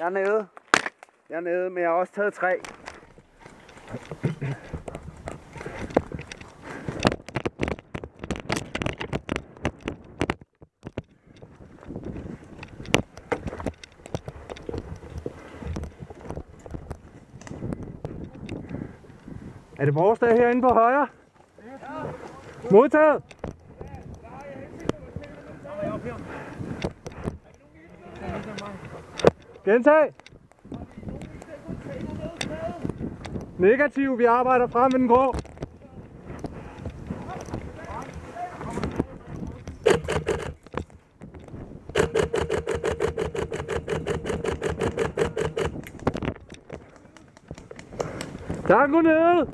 er nede. Jeg er nede, men jeg har også taget 3. Er det vores dag herinde på højre? Ja. Modtaget! Gentag! Negativ, vi arbejder frem med den grå. Tango nede!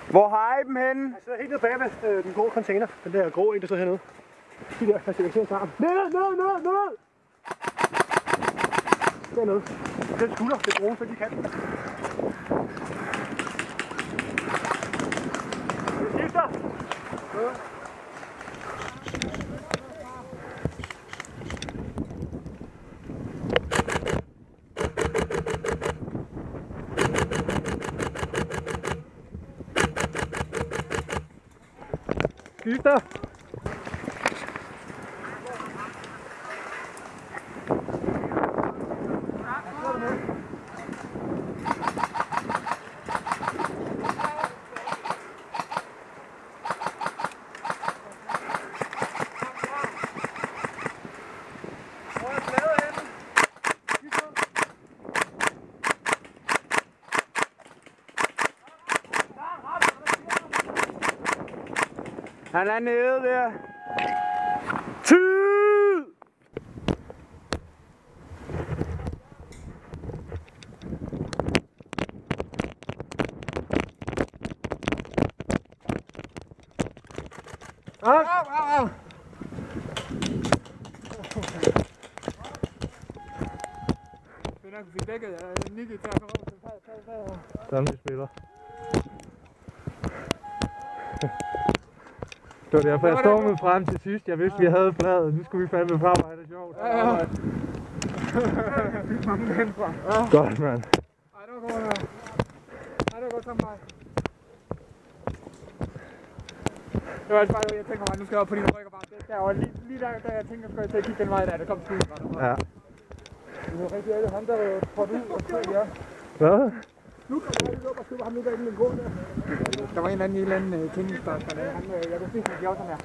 Hvor har I dem henne? Jeg sidder helt nede bag ved den grå container. Den der grå en, der sidder hernede. De der, jeg ser sammen. Ned! Dernede. Den skulder, det bruger, så de kan. Det skifter! Skifter! Han er nede der. Tid! Au! Jeg kunne fik dækket Nicky til at komme over. Sådan vi spiller. Det var derfor jeg stormede frem til sidst. Jeg vidste vi havde bladet. Nu skulle vi fandme på arbejde. Sjovt. Ja. Fik mange hen fra. Godt, mand. Ej, det var godt. Ej, det var godt sammen mig. Det var altså bare, jeg tænker mig, nu skal jeg op på dine rykker bare. Der var lige der jeg tænker, skal jeg til at kigge den vej der. Der kom skuden fra. Ja. Det var rigtig ærligt. Han der var trådt ud og så ja. Hvad? Nu kan jeg lige op og skubbe ham nu derinde med en grå der. Der var en eller anden ting, der jeg kunne se, at de også er her.